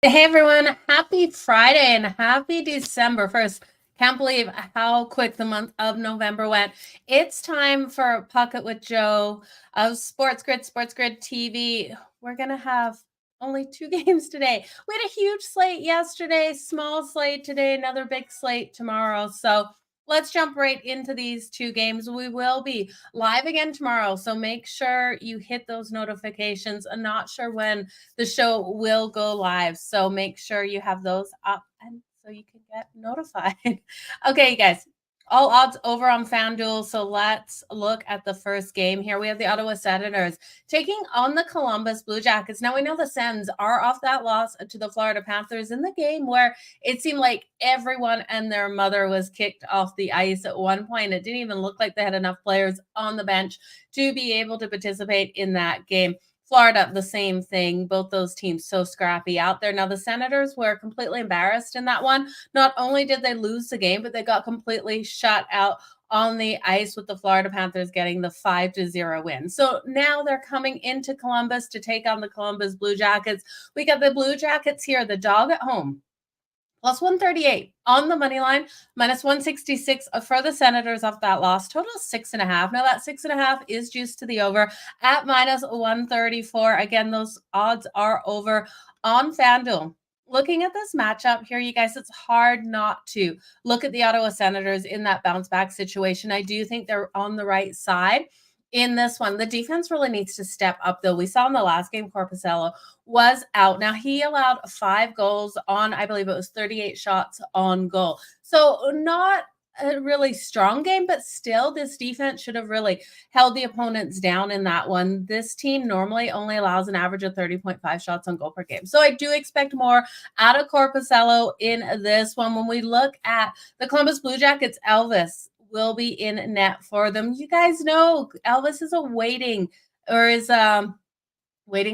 Hey everyone, happy Friday and happy December 1st. Can't believe how quick the month of November went. It's time for Pocket with Joe of Sports Grid TV. We're going to have only two games today. We had a huge slate yesterday, small slate today, another big slate tomorrow. So let's jump right into these two games. We will be live again tomorrow. So make sure you hit those notifications. I'm not sure when the show will go live. So make sure you have those up and so you can get notified. Okay, you guys, all odds over on FanDuel. So let's look at the first game here. We have the Ottawa Senators taking on the Columbus Blue Jackets. Now we know the Sens are off that loss to the Florida Panthers in the game where it seemed like everyone and their mother was kicked off the ice at one point. It didn't even look like they had enough players on the bench to be able to participate in that game. Florida, the same thing. Both those teams so scrappy out there. Now, the Senators were completely embarrassed in that one. Not only did they lose the game, but they got completely shut out on the ice with the Florida Panthers getting the 5-0 win. So now they're coming into Columbus to take on the Columbus Blue Jackets. We got the Blue Jackets here, the dog at home. Plus 138 on the money line, minus 166 for the Senators off that loss. Total 6.5. Now that 6.5 is juiced to the over at minus 134. Again, those odds are over on FanDuel. Looking at this matchup here, you guys, it's hard not to look at the Ottawa Senators in that bounce back situation. I do think they're on the right side in this one. The defense really needs to step up, though. We saw in the last game, Corpusello was out. Now, he allowed 5 goals on, I believe it was 38 shots on goal. So not a really strong game, but still this defense should have really held the opponents down in that one. This team normally only allows an average of 30.5 shots on goal per game. So I do expect more out of Corpusello in this one. When we look at the Columbus Blue Jackets, Elvis will be in net for them. You guys know Elvis is a waiting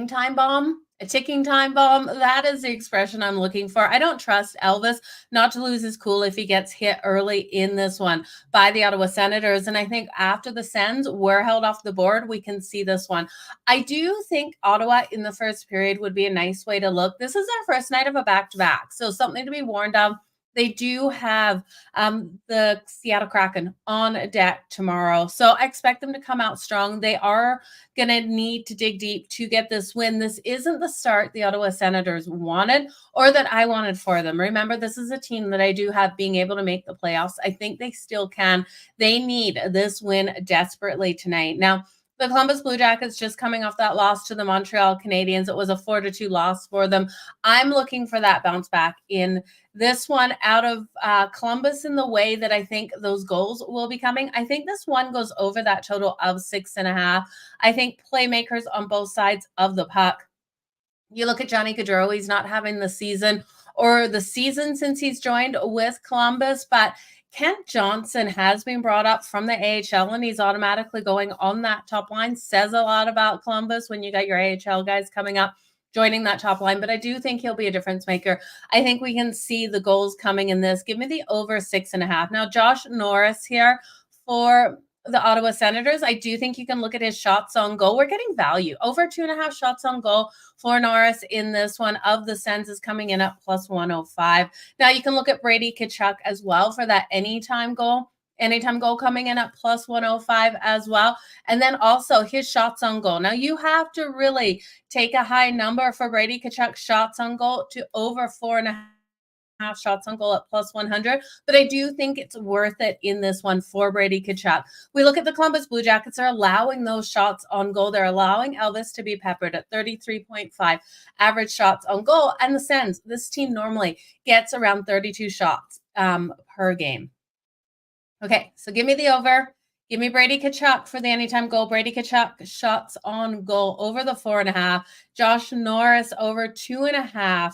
time bomb, a ticking time bomb. That is the expression I'm looking for. I don't trust Elvis not to lose his cool if he gets hit early in this one by the Ottawa Senators. And I think after the Sens were held off the board, we can see this one. I do think Ottawa in the first period would be a nice way to look. This is their first night of a back-to-back, so something to be warned of. They do have the Seattle Kraken on deck tomorrow. So I expect them to come out strong. They are going to need to dig deep to get this win. This isn't the start the Ottawa Senators wanted or that I wanted for them. Remember, this is a team that I do have being able to make the playoffs. I think they still can. They need this win desperately tonight. Now, the Columbus Blue Jackets just coming off that loss to the Montreal Canadiens. It was a 4-2 loss for them. I'm looking for that bounce back in this one out of Columbus in the way that I think those goals will be coming. I think this one goes over that total of 6.5. I think playmakers on both sides of the puck. You look at Johnny Gaudreau, he's not having the season since he's joined with Columbus, but Kent Johnson has been brought up from the AHL and he's automatically going on that top line. Says a lot about Columbus when you got your AHL guys coming up, joining that top line. But I do think he'll be a difference maker. I think we can see the goals coming in this. Give me the over 6.5. Now, Josh Norris here for the Ottawa Senators. I do think you can look at his shots on goal. We're getting value. Over 2.5 shots on goal for Norris in this one of the Sens is coming in at plus 105. Now you can look at Brady Tkachuk as well for that anytime goal coming in at plus 105 as well. And then also his shots on goal. Now you have to really take a high number for Brady Tkachuk shots on goal to over 4.5 shots on goal at plus 100, but I do think it's worth it in this one for Brady Tkachuk. We look at the Columbus Blue Jackets are allowing those shots on goal. They're allowing Elvis to be peppered at 33.5 average shots on goal. And the Sens, this team normally gets around 32 shots per game. Okay, so give me the over. Give me Brady Tkachuk for the anytime goal. Brady Tkachuk shots on goal over the 4.5. Josh Norris over 2.5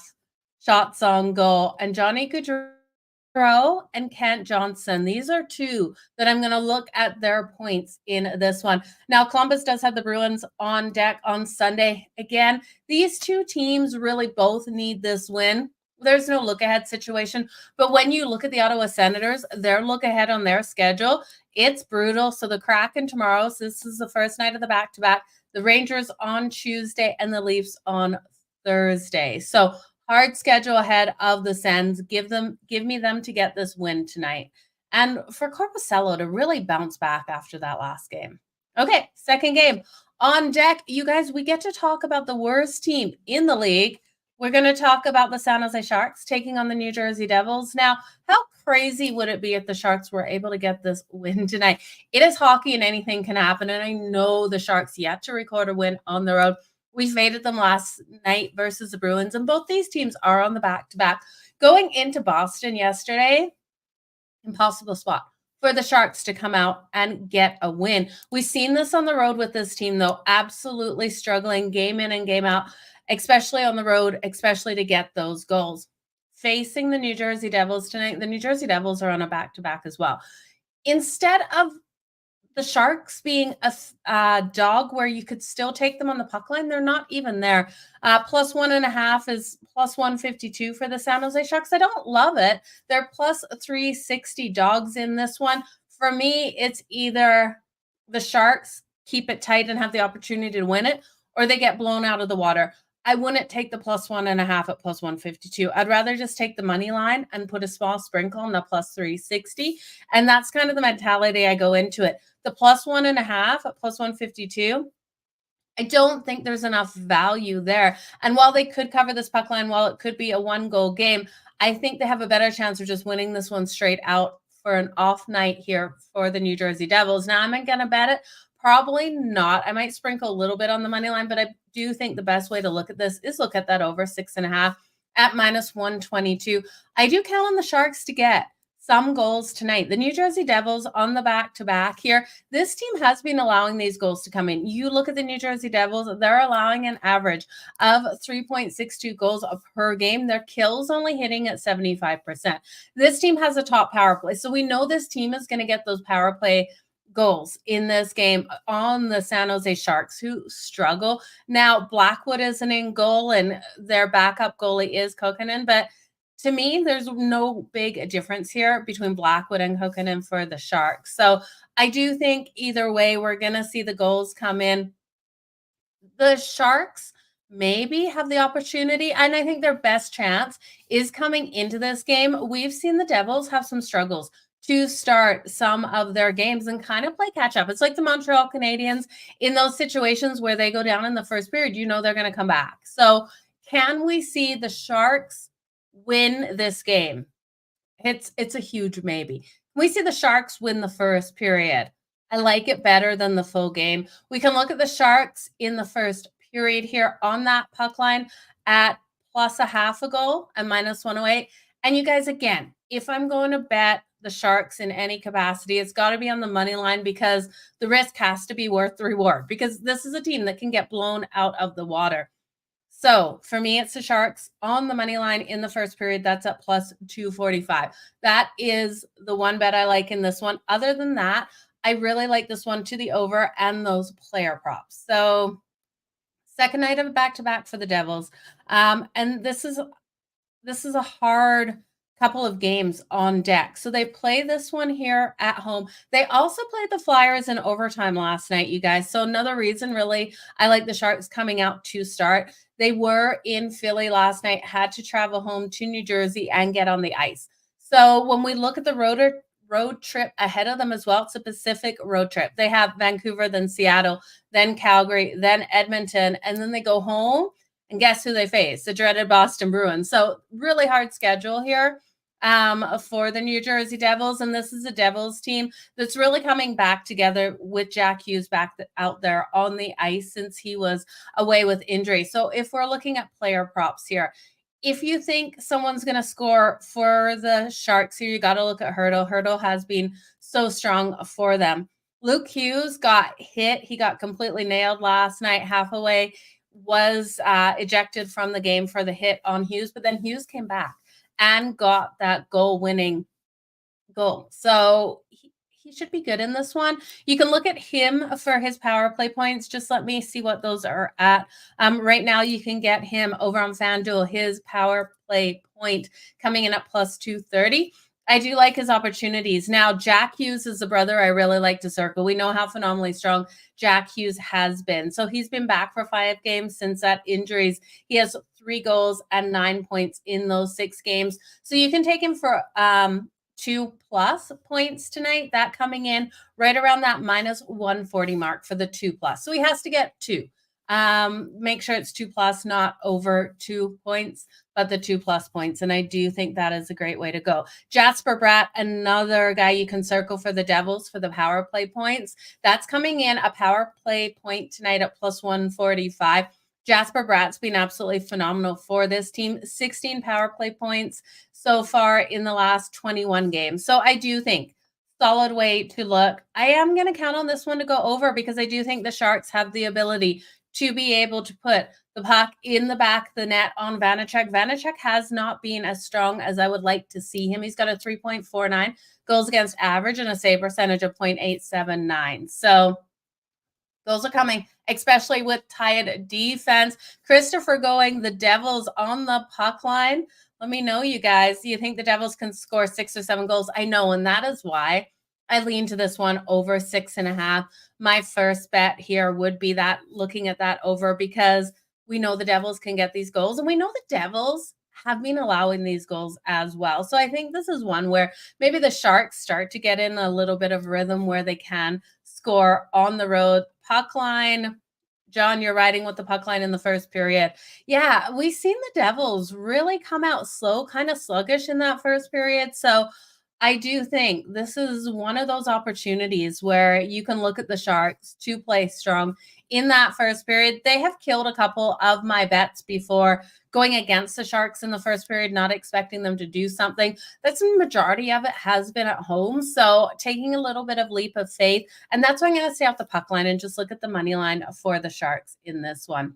shots on goal. And Johnny Gaudreau and Kent Johnson. These are two that I'm going to look at their points in this one. Now, Columbus does have the Bruins on deck on Sunday. Again, these two teams really both need this win. There's no look ahead situation. But when you look at the Ottawa Senators, their look ahead on their schedule, it's brutal. So the Kraken tomorrow, so this is the first night of the back-to-back. The Rangers on Tuesday and the Leafs on Thursday. So Hard schedule ahead of the Sens. Give me them to get this win tonight. And for Corpusello to really bounce back after that last game. Okay, second game on deck. You guys, we get to talk about the worst team in the league. We're going to talk about the San Jose Sharks taking on the New Jersey Devils. Now, how crazy would it be if the Sharks were able to get this win tonight? It is hockey and anything can happen. And I know the Sharks yet to record a win on the road. We faded them last night versus the Bruins, and both these teams are on the back-to-back. Going into Boston yesterday, impossible spot for the Sharks to come out and get a win. We've seen this on the road with this team, though, absolutely struggling game in and game out, especially on the road, especially to get those goals. Facing the New Jersey Devils tonight, the New Jersey Devils are on a back-to-back as well. Instead of the Sharks being a dog where you could still take them on the puck line, they're not even there. Plus 1.5 is plus 152 for the San Jose Sharks. I don't love it. They're plus 360 dogs in this one. For me, it's either the Sharks keep it tight and have the opportunity to win it, or they get blown out of the water. I wouldn't take the plus 1.5 at plus 152. I'd rather just take the money line and put a small sprinkle on the plus 360. And that's kind of the mentality I go into it. The plus 1.5 at plus 152, I don't think there's enough value there. And while they could cover this puck line, while it could be a 1-goal game, I think they have a better chance of just winning this one straight out for an off night here for the New Jersey Devils. Now, am I going to bet it? Probably not. I might sprinkle a little bit on the money line, but I do think the best way to look at this is look at that over 6.5 at minus 122. I do count on the Sharks to get some goals tonight. The New Jersey Devils on the back-to-back here. This team has been allowing these goals to come in. You look at the New Jersey Devils, they're allowing an average of 3.62 goals per game. Their kills only hitting at 75%. This team has a top power play. So we know this team is going to get those power play goals in this game on the San Jose Sharks, who struggle. Now, Blackwood isn't in goal, and their backup goalie is Kokkonen, but to me, there's no big difference here between Blackwood and Kokkonen for the Sharks. So I do think either way, we're going to see the goals come in. The Sharks maybe have the opportunity, and I think their best chance is coming into this game. We've seen the Devils have some struggles to start some of their games and kind of play catch up. It's like the Montreal Canadiens in those situations where they go down in the first period, you know they're going to come back. So can we see the Sharks win this game? It's a huge maybe. We see the Sharks win the first period. I like it better than the full game. We can look at the Sharks in the first period here on that puck line at plus 0.5 goal and minus 108. And you guys, again, if I'm going to bet the Sharks in any capacity, it's got to be on the money line because the risk has to be worth the reward, because this is a team that can get blown out of the water. So for me, it's the Sharks on the money line in the first period. That's at plus 245. That is the one bet I like in this one. Other than that, I really like this one to the over and those player props. So second night of a back-to-back for the Devils. And this is a hard couple of games on deck. So they play this one here at home. They also played the Flyers in overtime last night, you guys. So another reason really I like the Sharks coming out to start. They were in Philly last night, had to travel home to New Jersey and get on the ice. So when we look at the road trip ahead of them as well, it's a Pacific road trip. They have Vancouver, then Seattle, then Calgary, then Edmonton, and then they go home. And guess who they face? The dreaded Boston Bruins. So really hard schedule here for the New Jersey Devils. And this is a Devils team that's really coming back together with Jack Hughes back out there on the ice since he was away with injury. So if we're looking at player props here, if you think someone's going to score for the Sharks here, you got to look at Hurdle. Hurdle has been so strong for them. Luke Hughes got hit. He got completely nailed last night, half away, was ejected from the game for the hit on Hughes, but then Hughes came back and got that goal-winning goal. So he should be good in this one. You can look at him for his power play points. Just let me see what those are at. Right now, you can get him over on FanDuel, his power play point coming in at plus 230. I do like his opportunities. Now, Jack Hughes is a brother I really like to circle. We know how phenomenally strong Jack Hughes has been. So he's been back for 5 games since that injuries. He has 3 goals and 9 points in those 6 games. So you can take him for 2+ points tonight. That coming in right around that -140 mark for the 2+. So he has to get 2. Make sure it's 2+, not over 2 points, but the 2+ points. And I do think that is a great way to go. Jasper Bratt, another guy you can circle for the Devils for the power play points. That's coming in a power play point tonight at +145. Jasper Bratt's been absolutely phenomenal for this team. 16 power play points so far in the last 21 games. So I do think solid way to look. I am going to count on this one to go over because I do think the Sharks have the ability to be able to put the puck in the back of the net on Vanacek. Vanacek has not been as strong as I would like to see him. He's got a 3.49 goals against average and a save percentage of 0.879. So those are coming, especially with tied defense. Christopher going the Devils on the puck line. Let me know, you guys. Do you think the Devils can score 6 or 7 goals? I know, and that is why I lean to this one over 6.5. My first bet here would be that looking at that over because we know the Devils can get these goals, and we know the Devils have been allowing these goals as well. So I think this is one where maybe the Sharks start to get in a little bit of rhythm where they can score on the road. Puck line. John, you're riding with the puck line in the first period. Yeah, we've seen the Devils really come out slow, kind of sluggish in that first period. So I do think this is one of those opportunities where you can look at the Sharks to play strong in that first period. They have killed a couple of my bets before going against the Sharks in the first period, not expecting them to do something. That's the majority of it has been at home. So taking a little bit of leap of faith. And that's why I'm going to stay off the puck line and just look at the money line for the Sharks in this one.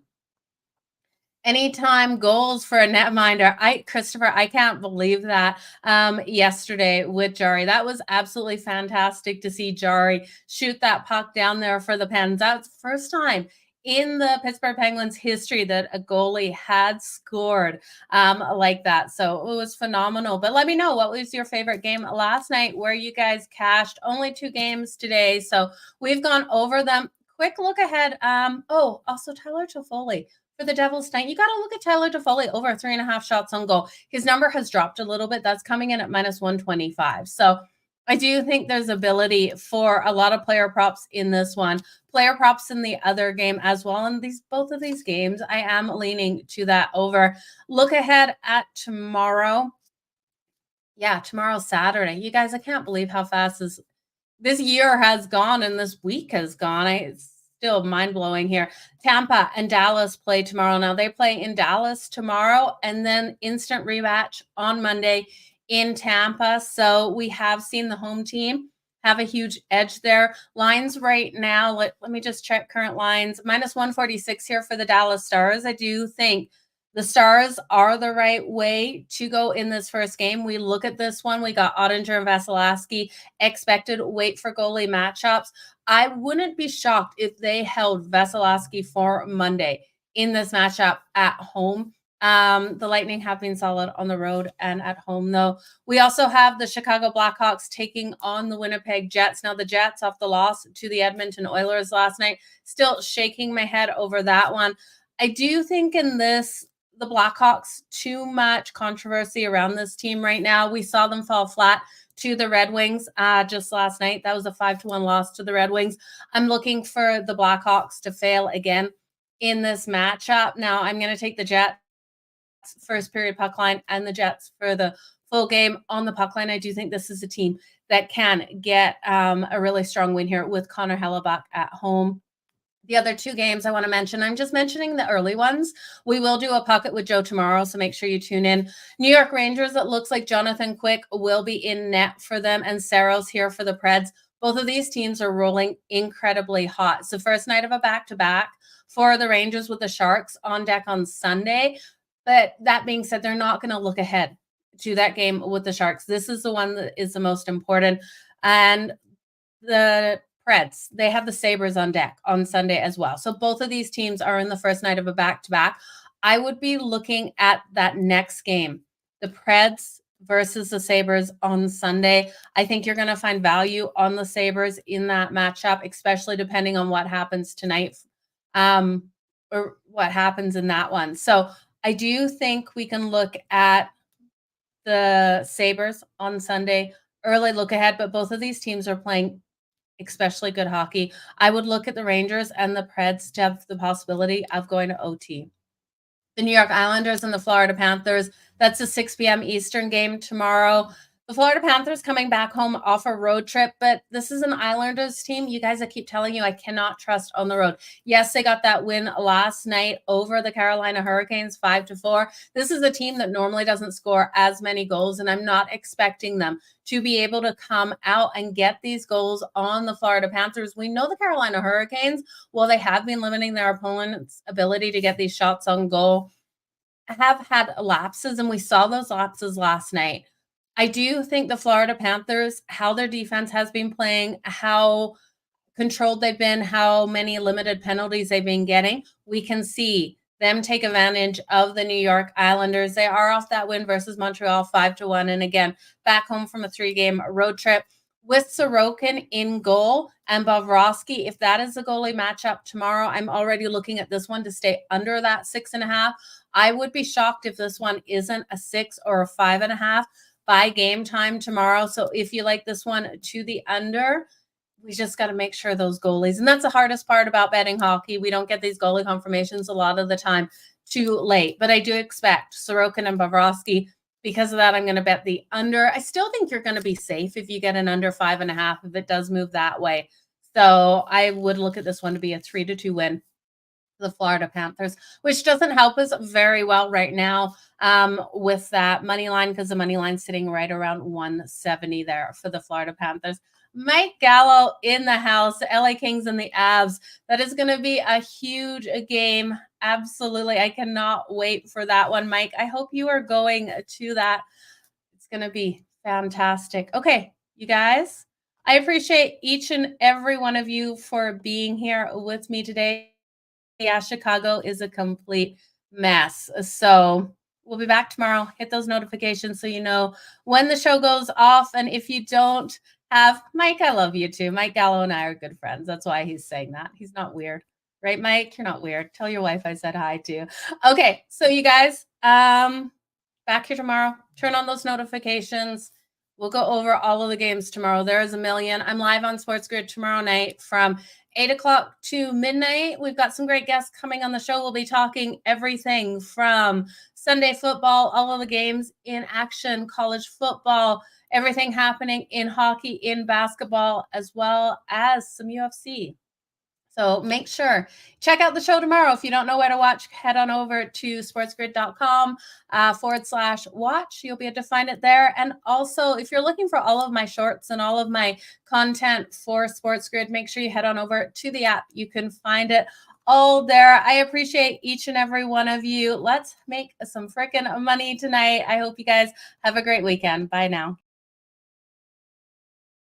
Anytime goals for a netminder. Christopher, I can't believe that yesterday with Jari. That was absolutely fantastic to see Jari shoot that puck down there for the Pens. That's the first time in the Pittsburgh Penguins history that a goalie had scored like that. So it was phenomenal. But let me know, what was your favorite game last night where you guys cashed? Only 2 games today. So we've gone over them. Quick look ahead. Also Tyler Toffoli for the Devils tonight. You got to look at Tyler Toffoli over 3.5 shots on goal. His number has dropped a little bit. That's coming in at -125. So I do think there's ability for a lot of player props in this one. Player props in the other game as well. And both of these games, I am leaning to that over. Look ahead at tomorrow. Yeah, tomorrow's Saturday. You guys, I can't believe how fast this year has gone and this week has gone. It's still mind-blowing here. Tampa and Dallas play tomorrow. Now they play in Dallas tomorrow and then instant rematch on Monday in Tampa. So we have seen the home team have a huge edge there. Lines right now, let me just check current lines. -146 here for the Dallas Stars. I do think the Stars are the right way to go in this first game. We look at this one. We got Ottinger and Vasilevsky, expected weight for goalie matchups. I wouldn't be shocked if they held Vasilevsky for Monday in this matchup at home. The Lightning have been solid on the road and at home, though. We also have the Chicago Blackhawks taking on the Winnipeg Jets. Now, the Jets, off the loss to the Edmonton Oilers last night, still shaking my head over that one. I do think in this, the Blackhawks, too much controversy around this team right now. We saw them fall flat to the Red Wings just last night. That was a 5-1 loss to the Red Wings. I'm looking for the Blackhawks to fail again in this matchup. Now, I'm going to take the Jets first period puck line and the Jets for the full game on the puck line. I do think this is a team that can get a really strong win here with Connor Hellebuck at home. The other 2 games I want to mention, I'm just mentioning the early ones. We will do a Puck It with Joe tomorrow, so make sure you tune in. New York Rangers, it looks like Jonathan Quick will be in net for them, and Saros here for the Preds. Both of these teams are rolling incredibly hot. It's the first night of a back-to-back for the Rangers with the Sharks on deck on Sunday. But that being said, they're not going to look ahead to that game with the Sharks. This is the one that is the most important. And the Preds, they have the Sabres on deck on Sunday as well. So both of these teams are in the first night of a back-to-back. I would be looking at that next game, the Preds versus the Sabres on Sunday. I think you're going to find value on the Sabres in that matchup, especially depending on what happens tonight, um, or what happens in that one. So I do think we can look at the Sabres on Sunday, early look ahead, but both of these teams are playing especially good hockey. I would look at the Rangers and the Preds to have the possibility of going to OT. The New York Islanders and the Florida Panthers. That's a 6 p.m. Eastern game tomorrow. The Florida Panthers coming back home off a road trip, but this is an Islanders team. You guys, I keep telling you, I cannot trust on the road. Yes, they got that win last night over the Carolina Hurricanes, 5-4. This is a team that normally doesn't score as many goals, and I'm not expecting them to be able to come out and get these goals on the Florida Panthers. We know the Carolina Hurricanes, well, they have been limiting their opponent's ability to get these shots on goal, have had lapses, and we saw those lapses last night. I do think the Florida Panthers, how their defense has been playing, how controlled they've been, how many limited penalties they've been getting, we can see them take advantage of the New York Islanders. They are off that win versus Montreal 5-1. And again, back home from a 3-game road trip with Sorokin in goal and Bobrovsky. If that is the goalie matchup tomorrow, I'm already looking at this one to stay under that 6.5. I would be shocked if this one isn't a 6 or a 5.5 by game time tomorrow. So if you like this one to the under, we just got to make sure those goalies, and that's the hardest part about betting hockey. We don't get these goalie confirmations a lot of the time too late, but I do expect Sorokin and Bobrovsky. Because of that, I'm going to bet the under. I still think you're going to be safe if you get an under 5.5 if it does move that way. So I would look at this one to be a 3-2 win for the Florida Panthers, which doesn't help us very well right now with that money line, because the money line's sitting right around 170 there for the Florida Panthers. Mike Gallo in the house, the LA Kings and the Avs. That is going to be a huge game. Absolutely. I cannot wait for that one, Mike. I hope you are going to that. It's going to be fantastic. Okay, you guys, I appreciate each and every one of you for being here with me today. Yeah, Chicago is a complete mess. So we'll be back tomorrow. Hit those notifications so you know when the show goes off. And if you don't have Mike, I love you too. Mike Gallo and I are good friends. That's why he's saying that. He's not weird. Right, Mike? You're not weird. Tell your wife I said hi too. Okay, so you guys, back here tomorrow. Turn on those notifications. We'll go over all of the games tomorrow. There is a million. I'm live on Sports Grid tomorrow night from 8 o'clock to midnight. We've got some great guests coming on the show. We'll be talking everything from Sunday football, all of the games in action, college football, everything happening in hockey, in basketball, as well as some UFC. So make sure, check out the show tomorrow. If you don't know where to watch, head on over to sportsgrid.com /watch. You'll be able to find it there. And also, if you're looking for all of my shorts and all of my content for SportsGrid, make sure you head on over to the app. You can find it all there. I appreciate each and every one of you. Let's make some freaking money tonight. I hope you guys have a great weekend. Bye now.